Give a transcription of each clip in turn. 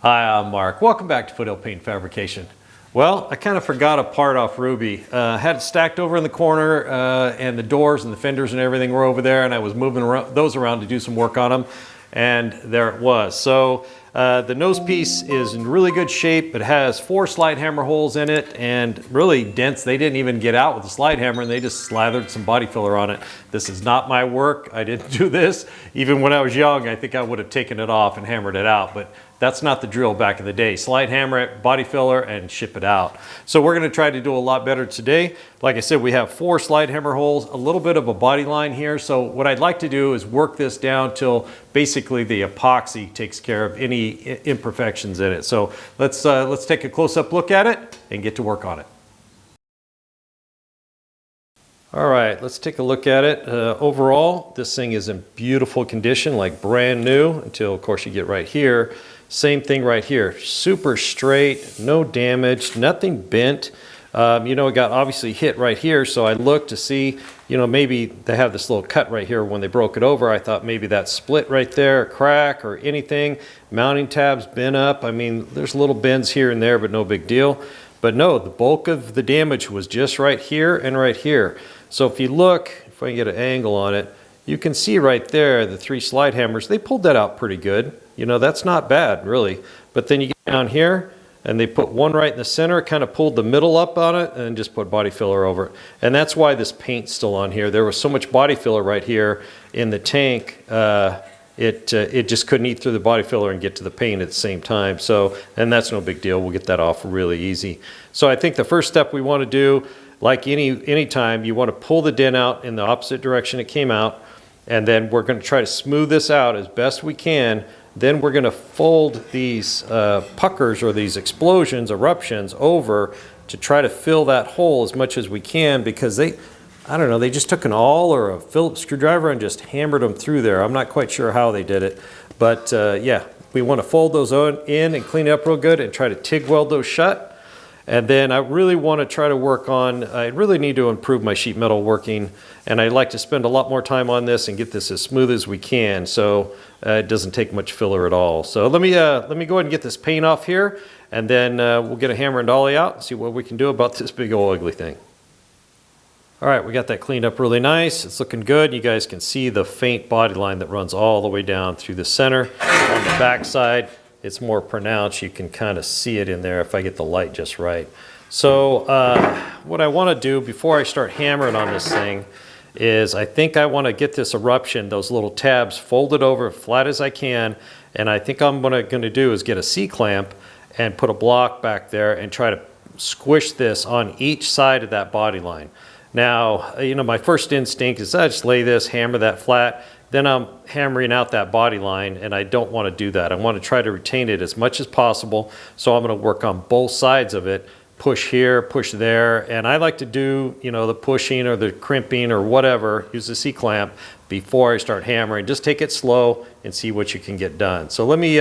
Hi, I'm Mark. Welcome back to Foothill Paint Fabrication. Well, I kind of forgot a part off Ruby. Had it stacked over in the corner and the doors and the fenders and everything were over there, and I was moving those around to do some work on them, and there it was. So the nose piece is in really good shape. It has 4 slide hammer holes in it, and really dents they didn't even get out with the slide hammer, and they just slathered some body filler on it. This is not my work. I didn't do this. Even when I was young, I think I would have taken it off and hammered it out, but that's not the drill back in the day. Slide hammer it, body filler, and ship it out. So we're gonna try to do a lot better today. Like I said, we have 4 slide hammer holes, a little bit of a body line here. So what I'd like to do is work this down till basically the epoxy takes care of any imperfections in it. So let's take a close-up look at it and get to work on it. All right, let's take a look at it. Overall, this thing is in beautiful condition, like brand new, until of course you get right here. Same thing right here, super straight, no damage, nothing bent. You know, it got obviously hit right here, so I looked to see, you know, maybe they have this little cut right here when they broke it over. I thought maybe that split right there, a crack or anything. Mounting tabs bent up. I mean, there's little bends here and there, but no big deal. But no, the bulk of the damage was just right here and right here. So if you look, if I can get an angle on it, you can see right there, the 3 slide hammers, they pulled that out pretty good. You know, that's not bad, really. But then you get down here, and they put one right in the center, kind of pulled the middle up on it, and just put body filler over it. And that's why this paint's still on here. There was so much body filler right here in the tank, it just couldn't eat through the body filler and get to the paint at the same time. So, and that's no big deal. We'll get that off really easy. So I think the first step we want to do, like any time, you want to pull the dent out in the opposite direction it came out, and then we're going to try to smooth this out as best we can. Then we're going to fold these puckers or these explosions, eruptions over to try to fill that hole as much as we can, because they, I don't know, they just took an awl or a Phillips screwdriver and just hammered them through there. I'm not quite sure how they did it, but yeah, we want to fold those in and clean it up real good and try to TIG weld those shut. And then I really want to try to work on, I really need to improve my sheet metal working, and I'd like to spend a lot more time on this and get this as smooth as we can, so it doesn't take much filler at all. So let me go ahead and get this paint off here, and then we'll get a hammer and dolly out and see what we can do about this big old ugly thing. All right, we got that cleaned up really nice. It's looking good. You guys can see the faint body line that runs all the way down through the center. On the back side, it's more pronounced. You can kind of see it in there if I get the light just right. So what I want to do before I start hammering on this thing is I think I want to get this eruption, those little tabs, folded over as flat as I can. And I think what I'm going to do is get a C-clamp and put a block back there and try to squish this on each side of that body line. Now, you know, my first instinct is I just lay this, hammer that flat. Then I'm hammering out that body line, and I don't want to do that. I want to try to retain it as much as possible. So I'm going to work on both sides of it, push here, push there. And I like to do, you know, the pushing or the crimping or whatever, use the C-clamp before I start hammering. Just take it slow and see what you can get done. So let me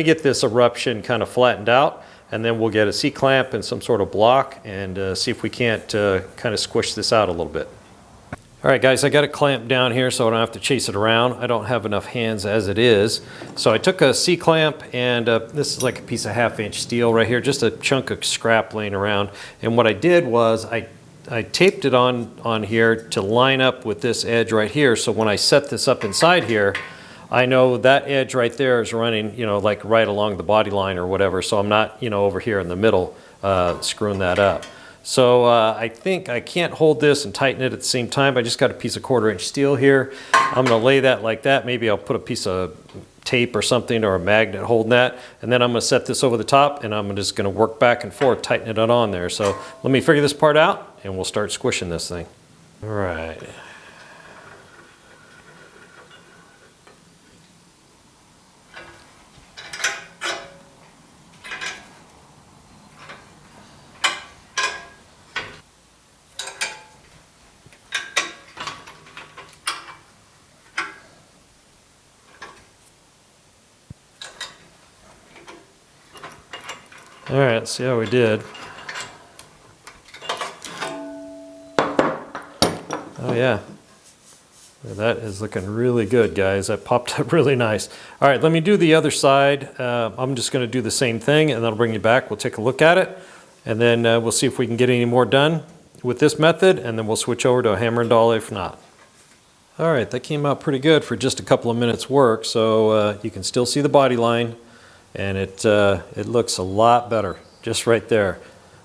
get this eruption kind of flattened out, and then we'll get a C-clamp and some sort of block and see if we can't kind of squish this out a little bit. All right, guys, I got it clamped down here so I don't have to chase it around. I don't have enough hands as it is. So I took a C-clamp, and this is like a piece of 1/2-inch steel right here, just a chunk of scrap laying around. And what I did was I taped it on here to line up with this edge right here. So when I set this up inside here, I know that edge right there is running, you know, like right along the body line or whatever. So I'm not, you know, over here in the middle screwing that up. So I think I can't hold this and tighten it at the same time. I just got a piece of 1/4-inch steel here. I'm going to lay that like that. Maybe I'll put a piece of tape or something or a magnet holding that. And then I'm going to set this over the top, and I'm just going to work back and forth, tighten it on there. So let me figure this part out, and we'll start squishing this thing. All right. All right, let's see how we did. Oh yeah, That is looking really good, guys. That popped up really nice. All right, let me do the other side. I'm just going to do the same thing, and then I'll bring you back. We'll take a look at it, and then we'll see if we can get any more done with this method, and then we'll switch over to a hammer and dolly if not. All right, that came out pretty good for just a couple of minutes work. So you can still see the body line, and it looks a lot better just right there.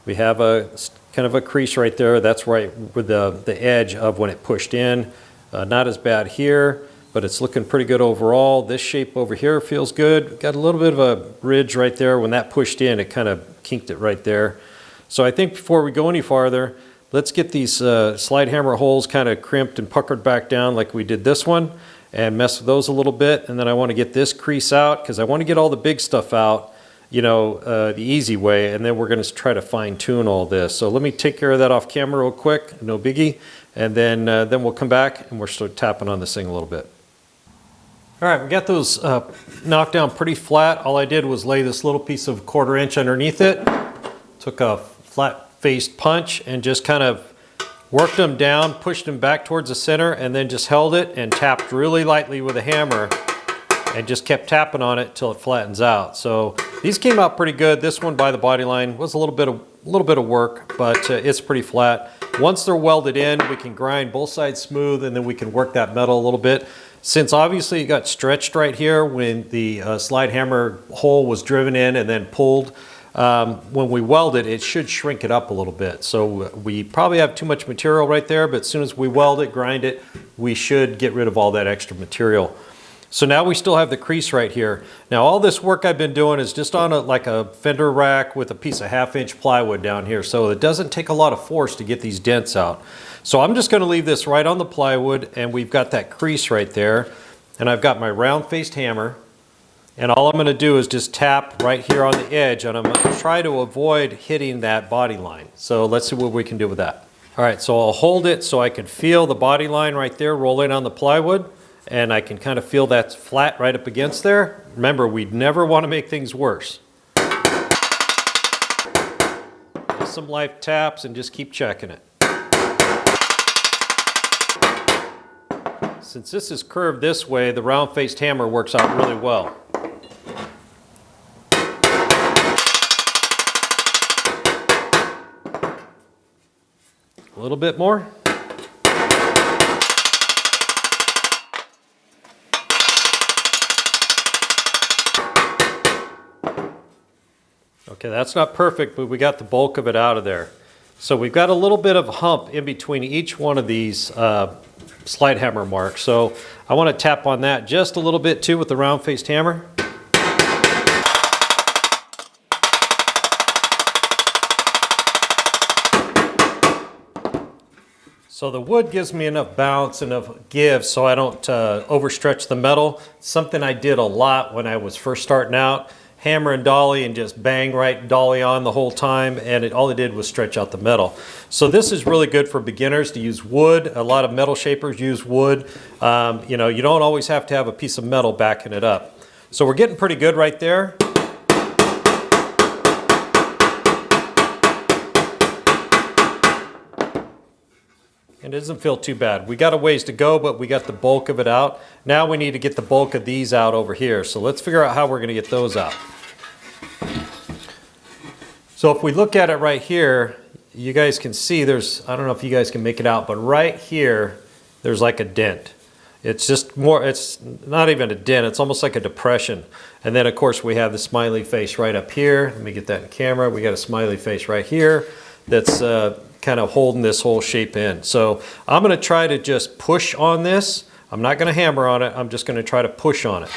We have a kind of a crease right there. That's right with the edge of when it pushed in. Not as bad here, but it's looking pretty good overall. This shape over here feels good. Got a little bit of a ridge right there. When that pushed in, it kind of kinked it right there. So I think before we go any farther, let's get these slide hammer holes kind of crimped and puckered back down like we did this one, and mess with those a little bit. And then I want to get this crease out because I want to get all the big stuff out, you know, the easy way, and then we're going to try to fine tune all this. So let me take care of that off camera real quick, no biggie, and then we'll come back and we'll start tapping on this thing a little bit. All right, we got those knocked down pretty flat. All I did was lay this little piece of 1/4 inch underneath it, took a flat-faced punch and just kind of worked them down, pushed them back towards the center, and then just held it and tapped really lightly with a hammer and just kept tapping on it till it flattens out. So these came out pretty good. This one by the body line was a little bit of work, but it's pretty flat. Once they're welded in, we can grind both sides smooth, and then we can work that metal a little bit. Since obviously it got stretched right here when the slide hammer hole was driven in and then pulled, when we weld it, it should shrink it up a little bit. So we probably have too much material right there, but as soon as we weld it, grind it, we should get rid of all that extra material. So now we still have the crease right here. Now all this work I've been doing is just on like a fender rack with a piece of 1/2 inch plywood down here. So it doesn't take a lot of force to get these dents out. So I'm just going to leave this right on the plywood, and we've got that crease right there. And I've got my round faced hammer. And all I'm going to do is just tap right here on the edge, and I'm going to try to avoid hitting that body line. So let's see what we can do with that. All right, so I'll hold it so I can feel the body line right there rolling on the plywood, and I can kind of feel that's flat right up against there. Remember, we'd never want to make things worse. Just some light taps and just keep checking it. Since this is curved this way, the round-faced hammer works out really well. A little bit more. Okay, that's not perfect, but we got the bulk of it out of there. So we've got a little bit of a hump in between each one of these slide hammer marks. So I want to tap on that just a little bit too with the round-faced hammer. So the wood gives me enough bounce, enough give so I don't overstretch the metal. Something I did a lot when I was first starting out. Hammer and dolly and just bang right dolly on the whole time, and all it did was stretch out the metal. So this is really good for beginners to use wood. A lot of metal shapers use wood. You know, you don't always have to have a piece of metal backing it up. So we're getting pretty good right there. It doesn't feel too bad. We got a ways to go, but we got the bulk of it out. Now we need to get the bulk of these out over here. So let's figure out how we're going to get those out. So if we look at it right here, you guys can see there's, I don't know if you guys can make it out, but right here, there's like a dent. It's just more, it's not even a dent, it's almost like a depression. And then of course we have the smiley face right up here. Let me get that in camera. We got a smiley face right here that's kind of holding this whole shape in. So I'm going to try to just push on this. I'm not going to hammer on it. I'm just going to try to push on it.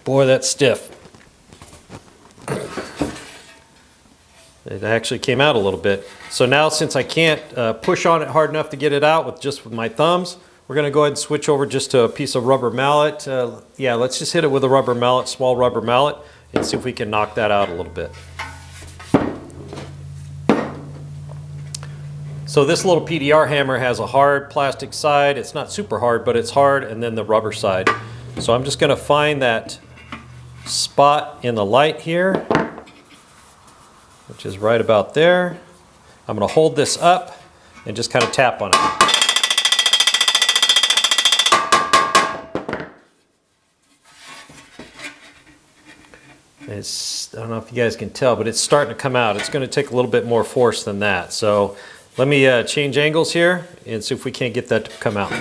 Boy, that's stiff. It actually came out a little bit. So now since I can't push on it hard enough to get it out with my thumbs, we're going to go ahead and switch over just to a piece of rubber mallet. Yeah, let's just hit it with a rubber mallet, small rubber mallet, and see if we can knock that out a little bit. So this little PDR hammer has a hard plastic side. It's not super hard, but it's hard, and then the rubber side. So I'm just going to find that spot in the light here, which is right about there. I'm going to hold this up and just kind of tap on it. I don't know if you guys can tell, but it's starting to come out. It's going to take a little bit more force than that. So let me change angles here and see if we can't get that to come out.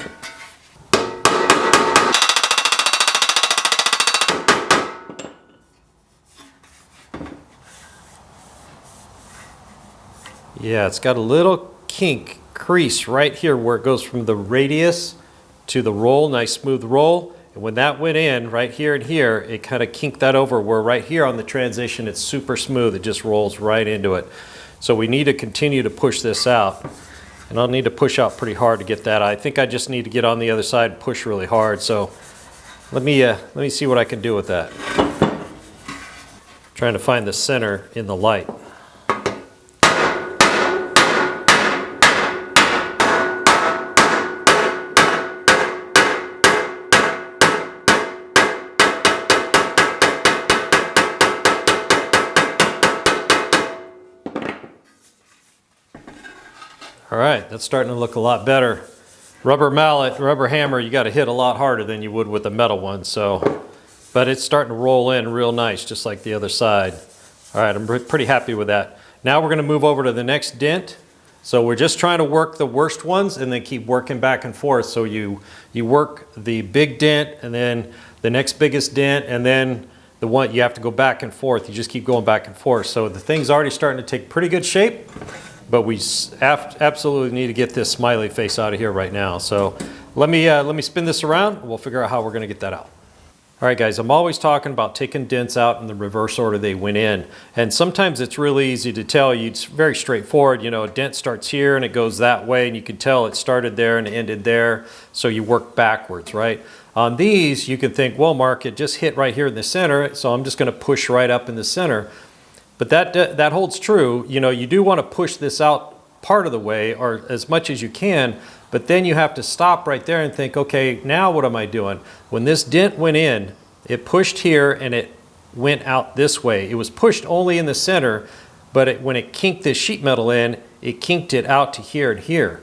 Yeah, it's got a little crease right here where it goes from the radius to the roll, nice smooth roll. And when that went in right here and here, it kind of kinked that over where right here on the transition, it's super smooth. It just rolls right into it. So we need to continue to push this out. And I'll need to push out pretty hard to get that. I think I just need to get on the other side and push really hard. So let me see what I can do with that. Trying to find the center in the light. All right, that's starting to look a lot better. Rubber mallet, rubber hammer, you got to hit a lot harder than you would with a metal one. So, but it's starting to roll in real nice, just like the other side. All right, I'm pretty happy with that. Now we're going to move over to the next dent. So we're just trying to work the worst ones and then keep working back and forth. So you work the big dent and then the next biggest dent and then the one you have to go back and forth. You just keep going back and forth. So the thing's already starting to take pretty good shape. But we absolutely need to get this smiley face out of here right now. So let me spin this around and we'll figure out how we're going to get that out. All right, guys, I'm always talking about taking dents out in the reverse order they went in. And sometimes it's really easy to tell you. It's very straightforward. You know, a dent starts here and it goes that way, and you can tell it started there and ended there. So you work backwards, right? On these, you can think, well, Mark, it just hit right here in the center, so I'm just going to push right up in the center. But that holds true. You know, you do want to push this out part of the way or as much as you can, but then you have to stop right there and think, okay, now what am I doing? When this dent went in, it pushed here and it went out this way. It was pushed only in the center, but when it kinked this sheet metal in, it kinked it out to here and here.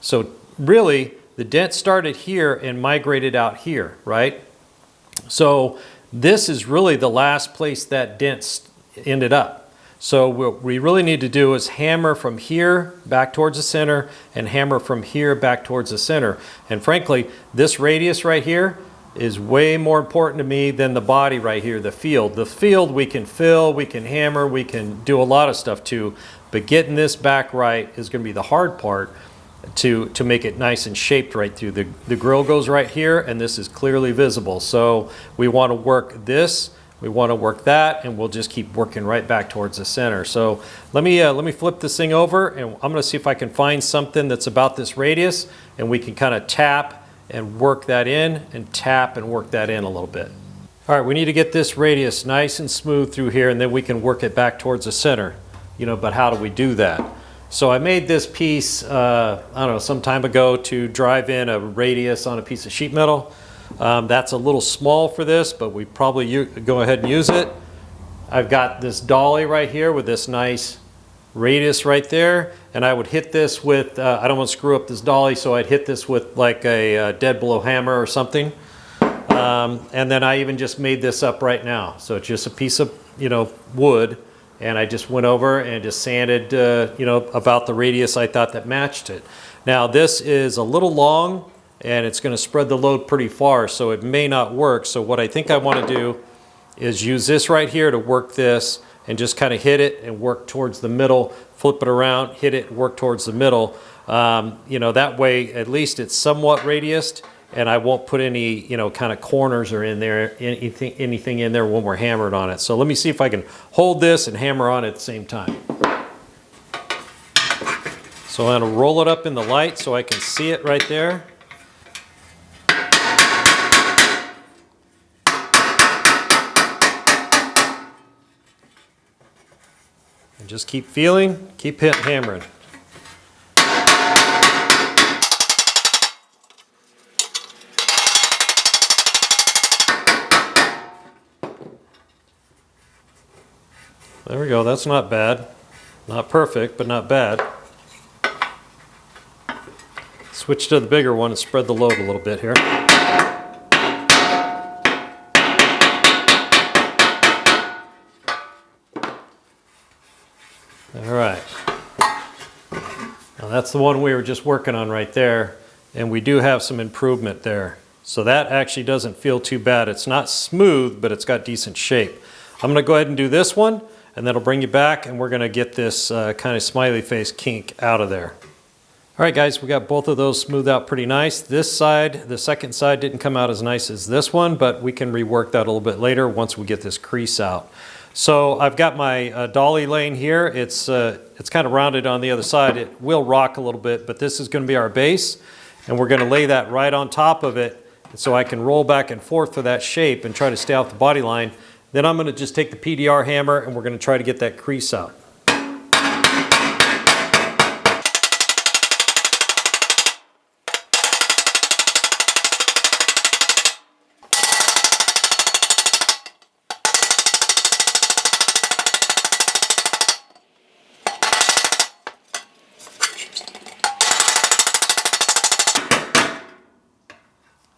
So really, the dent started here and migrated out here, right? So this is really the last place that dent ended up. So what we really need to do is hammer from here back towards the center and hammer from here back towards the center. And frankly, this radius right here is way more important to me than the body right here, the field. The field we can fill, we can hammer, we can do a lot of stuff too, but getting this back right is going to be the hard part to make it nice and shaped right through. The grill goes right here and this is clearly visible. So we want to work this. We want to work that, and we'll just keep working right back towards the center. So let me flip this thing over, and I'm going to see if I can find something that's about this radius, and we can kind of tap and work that in, and tap and work that in a little bit. All right, we need to get this radius nice and smooth through here, and then we can work it back towards the center. You know, but how do we do that? So I made this piece, I don't know, some time ago to drive in a radius on a piece of sheet metal. That's a little small for this, but we probably go ahead and use it. I've got this dolly right here with this nice radius right there, and I would hit this with, I don't want to screw up this dolly, so I'd hit this with like a dead blow hammer or something. And then I even just made this up right now. So it's just a piece of, you know, wood, and I just went over and just sanded, you know, about the radius I thought that matched it. Now this is a little long, and it's going to spread the load pretty far, so it may not work. So what I think I want to do is use this right here to work this and just kind of hit it and work towards the middle, flip it around, hit it, work towards the middle. You know, that way at least it's somewhat radiused, and I won't put any, you know, kind of corners or in there, anything in there when we're hammered on it. So let me see if I can hold this and hammer on it at the same time. So I'm going to roll it up in the light so I can see it right there. And just keep feeling, keep hammering. There we go, that's not bad. Not perfect, but not bad. Switch to the bigger one and spread the load a little bit here. All right. Now that's the one we were just working on right there, and we do have some improvement there. So that actually doesn't feel too bad. It's not smooth, but it's got decent shape. I'm gonna go ahead and do this one, and then I'll bring you back, and we're gonna get this kind of smiley face kink out of there. All right, guys, we got both of those smoothed out pretty nice. This side, the second side, didn't come out as nice as this one, but we can rework that a little bit later once we get this crease out. So I've got my dolly laying here. It's kind of rounded on the other side. It will rock a little bit, but this is going to be our base, and we're going to lay that right on top of it so I can roll back and forth for that shape and try to stay off the body line. Then I'm going to just take the PDR hammer and we're going to try to get that crease out.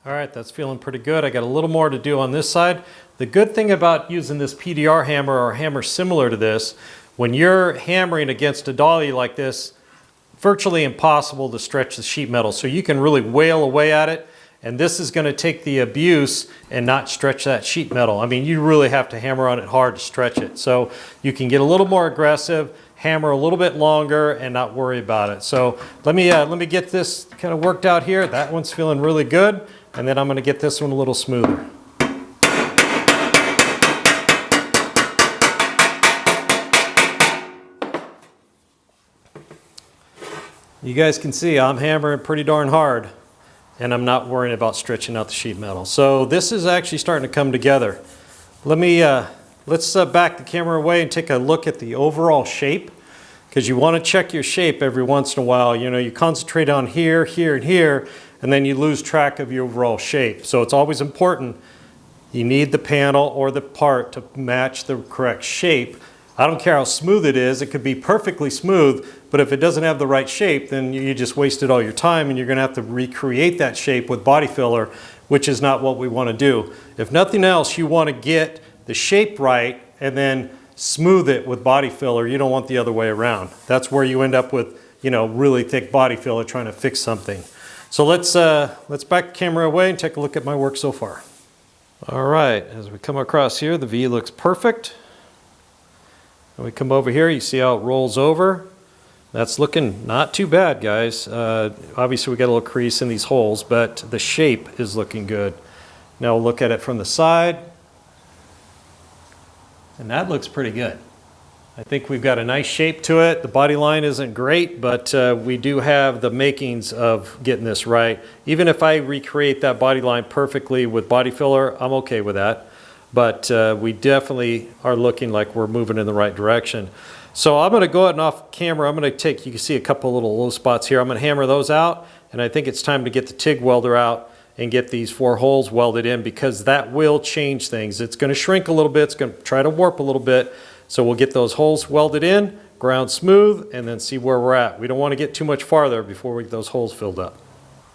All right, that's feeling pretty good. I got a little more to do on this side. The good thing about using this PDR hammer or a hammer similar to this, when you're hammering against a dolly like this, virtually impossible to stretch the sheet metal. So you can really wail away at it, and this is going to take the abuse and not stretch that sheet metal. I mean, you really have to hammer on it hard to stretch it. So you can get a little more aggressive, hammer a little bit longer, and not worry about it. So let me get this kind of worked out here. That one's feeling really good. And then I'm going to get this one a little smoother. You guys can see I'm hammering pretty darn hard, and I'm not worrying about stretching out the sheet metal. So this is actually starting to come together. Let's back the camera away and take a look at the overall shape, because you want to check your shape every once in a while. You know, you concentrate on here, here, and here, and then you lose track of your overall shape. So it's always important, you need the panel or the part to match the correct shape. I don't care how smooth it is, it could be perfectly smooth, but if it doesn't have the right shape, then you just wasted all your time and you're gonna have to recreate that shape with body filler, which is not what we wanna do. If nothing else, you wanna get the shape right and then smooth it with body filler. You don't want the other way around. That's where you end up with, you know, really thick body filler trying to fix something. So let's back the camera away and take a look at my work so far. All right, as we come across here, the V looks perfect. And we come over here, you see how it rolls over. That's looking not too bad, guys. Obviously we got a little crease in these holes, but the shape is looking good. Now we'll look at it from the side. And that looks pretty good. I think we've got a nice shape to it. The body line isn't great, but we do have the makings of getting this right. Even if I recreate that body line perfectly with body filler, I'm okay with that. But we definitely are looking like we're moving in the right direction. So I'm gonna go ahead and off camera, I'm gonna take, you can see a couple little low spots here. I'm gonna hammer those out, and I think it's time to get the TIG welder out and get these 4 holes welded in, because that will change things. It's gonna shrink a little bit, it's gonna try to warp a little bit. So we'll get those holes welded in, ground smooth, and then see where we're at. We don't want to get too much farther before we get those holes filled up.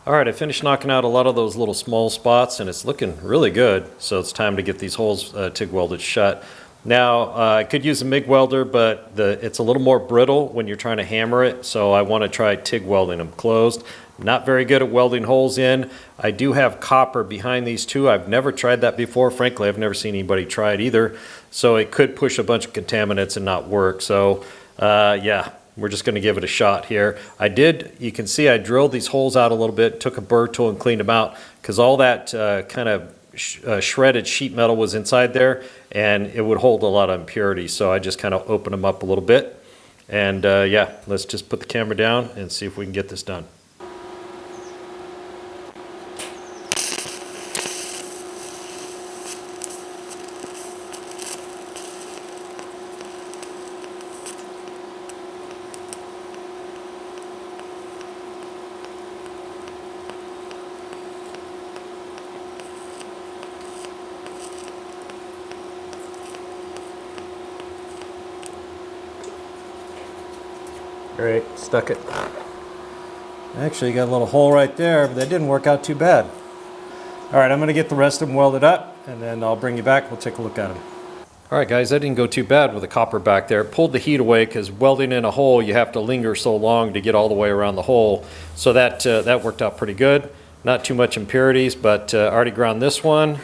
All right, I finished knocking out a lot of those little small spots, and it's looking really good. So it's time to get these holes TIG welded shut. Now, I could use a MIG welder, but it's a little more brittle when you're trying to hammer it, so I want to try TIG welding them closed. Not very good at welding holes in. I do have copper behind these two. I've never tried that before. Frankly, I've never seen anybody try it either. So it could push a bunch of contaminants and not work. So yeah, we're just gonna give it a shot here. You can see I drilled these holes out a little bit, took a burr tool and cleaned them out, because all that kind of shredded sheet metal was inside there, and it would hold a lot of impurities. So I just kind of opened them up a little bit. And yeah, let's just put the camera down and see if we can get this done. Great, stuck it. Actually, you got a little hole right there, but that didn't work out too bad. All right, I'm gonna get the rest of them welded up, and then I'll bring you back. We'll take a look at them. All right, guys, that didn't go too bad with the copper back there. It pulled the heat away because welding in a hole, you have to linger so long to get all the way around the hole. So that worked out pretty good. Not too much impurities, but I already ground this one,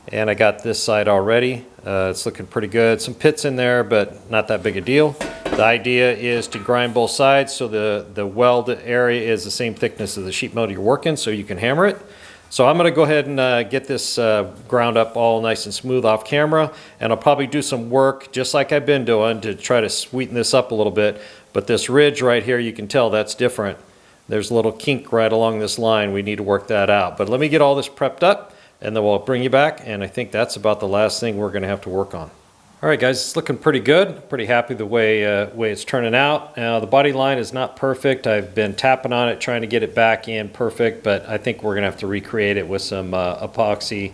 and I got this side already. It's looking pretty good. Some pits in there, but not that big a deal. The idea is to grind both sides so the weld area is the same thickness as the sheet metal you're working, so you can hammer it. So I'm going to go ahead and get this ground up all nice and smooth off camera, and I'll probably do some work just like I've been doing to try to sweeten this up a little bit. But this ridge right here, you can tell that's different. There's a little kink right along this line. We need to work that out. But let me get all this prepped up, and then we'll bring you back, and I think that's about the last thing we're going to have to work on. All right, guys, it's looking pretty good. Pretty happy the way it's turning out. Now, the body line is not perfect. I've been tapping on it, trying to get it back in perfect, but I think we're gonna have to recreate it with some epoxy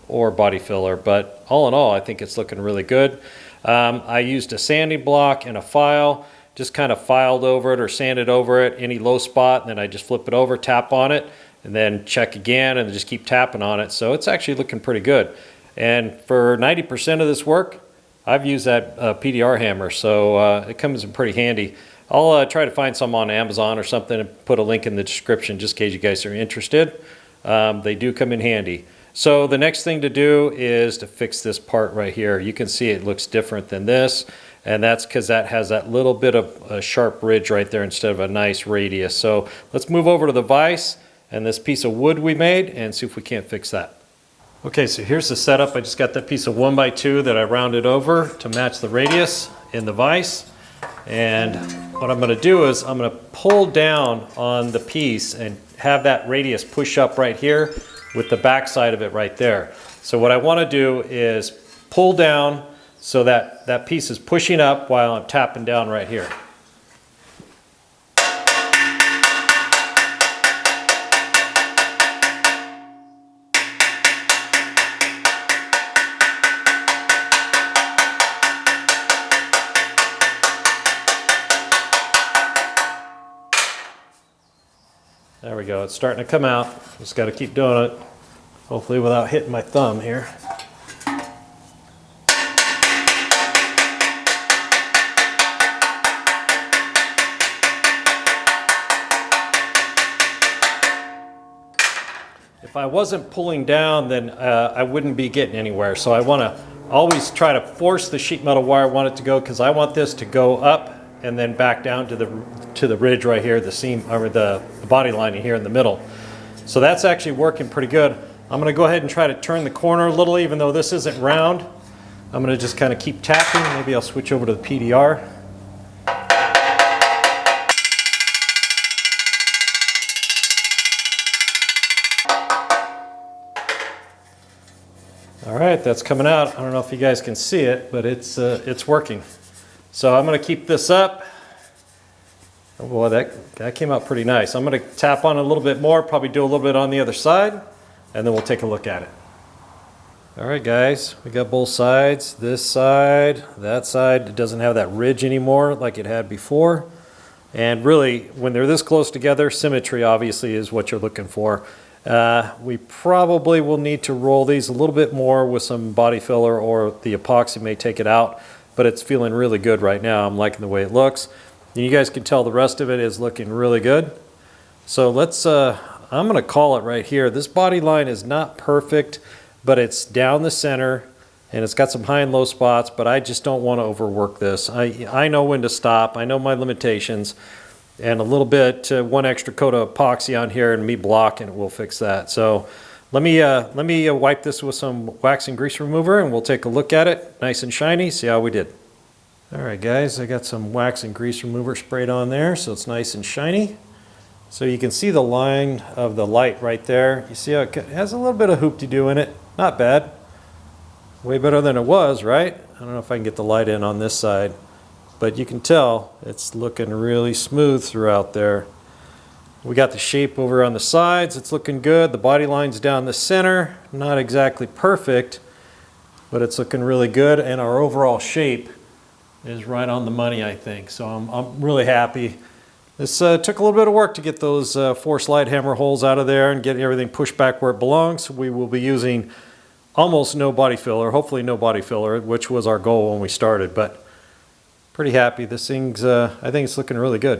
or body filler. But all in all, I think it's looking really good. I used a sanding block and a file, just kind of filed over it or sanded over it, any low spot, and then I just flip it over, tap on it, and then check again, and just keep tapping on it. So it's actually looking pretty good. And for 90% of this work, I've used that PDR hammer, so it comes in pretty handy. I'll try to find some on Amazon or something and put a link in the description just in case you guys are interested. They do come in handy. So the next thing to do is to fix this part right here. You can see it looks different than this, and that's because that has that little bit of a sharp ridge right there instead of a nice radius. So let's move over to the vise and this piece of wood we made and see if we can't fix that. Okay, so here's the setup. I just got that piece of 1x2 that I rounded over to match the radius in the vise. And what I'm gonna do is I'm gonna pull down on the piece and have that radius push up right here with the back side of it right there. So what I wanna do is pull down so that that piece is pushing up while I'm tapping down right here. There we go, it's starting to come out. Just got to keep doing it, hopefully without hitting my thumb here. If I wasn't pulling down, then I wouldn't be getting anywhere. So I want to always try to force the sheet metal where I want it to go, because I want this to go up and then back down to the ridge right here, the seam, or the body lining here in the middle. So that's actually working pretty good. I'm gonna go ahead and try to turn the corner a little, even though this isn't round. I'm gonna just kind of keep tapping. Maybe I'll switch over to the PDR. All right, that's coming out. I don't know if you guys can see it, but it's working. So I'm going to keep this up. Oh boy, that came out pretty nice. I'm going to tap on it a little bit more, probably do a little bit on the other side, and then we'll take a look at it. All right, guys, we got both sides. This side, that side. It doesn't have that ridge anymore like it had before. And really, when they're this close together, symmetry obviously is what you're looking for. We probably will need to roll these a little bit more with some body filler, or the epoxy may take it out, but it's feeling really good right now. I'm liking the way it looks. And you guys can tell the rest of it is looking really good. So let's, I'm gonna call it right here. This body line is not perfect, but it's down the center and it's got some high and low spots, but I just don't want to overwork this. I know when to stop. I know my limitations. And a little bit, one extra coat of epoxy on here and me block, and it will fix that. So let me wipe this with some wax and grease remover, and we'll take a look at it, nice and shiny, see how we did. All right, guys, I got some wax and grease remover sprayed on there, so it's nice and shiny. So you can see the line of the light right there. You see how it has a little bit of hoop-de-doo in it. Not bad. Way better than it was, right? I don't know if I can get the light in on this side. But you can tell it's looking really smooth throughout there. We got the shape over on the sides. It's looking good. The body line's down the center. Not exactly perfect, but it's looking really good. And our overall shape is right on the money, I think. So I'm really happy. This took a little bit of work to get those 4 slide hammer holes out of there and get everything pushed back where it belongs. We will be using almost no body filler, hopefully no body filler, which was our goal when we started, but pretty happy. This thing's, I think it's looking really good.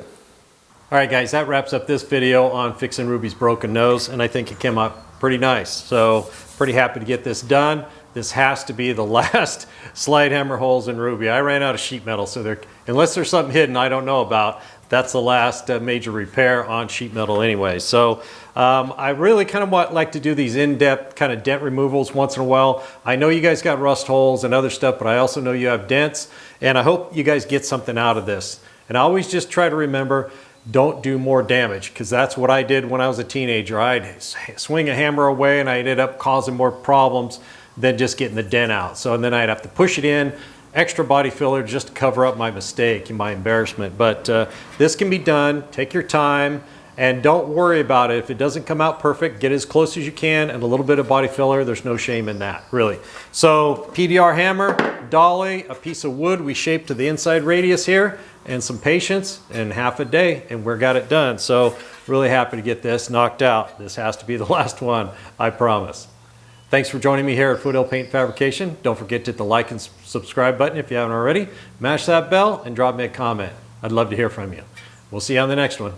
All right, guys, that wraps up this video on fixing Ruby's broken nose, and I think it came out pretty nice. So pretty happy to get this done. This has to be the last slide hammer holes in Ruby. I ran out of sheet metal, so unless there's something hidden I don't know about, that's the last major repair on sheet metal anyway. So I really kind of like to do these in-depth kind of dent removals once in a while. I know you guys got rust holes and other stuff, but I also know you have dents, and I hope you guys get something out of this. And I always just try to remember, don't do more damage, because that's what I did when I was a teenager. I'd swing a hammer away and I ended up causing more problems than just getting the dent out. So, and then I'd have to push it in, extra body filler just to cover up my mistake and my embarrassment. But this can be done. Take your time and don't worry about it. If it doesn't come out perfect, get as close as you can and a little bit of body filler. There's no shame in that, really. So PDR hammer, dolly, a piece of wood we shaped to the inside radius here, and some patience and half a day, and we got it done. So really happy to get this knocked out. This has to be the last one, I promise. Thanks for joining me here at Foothill Paint Fabrication. Don't forget to hit the like and subscribe button if you haven't already. Mash that bell and drop me a comment. I'd love to hear from you. We'll see you on the next one.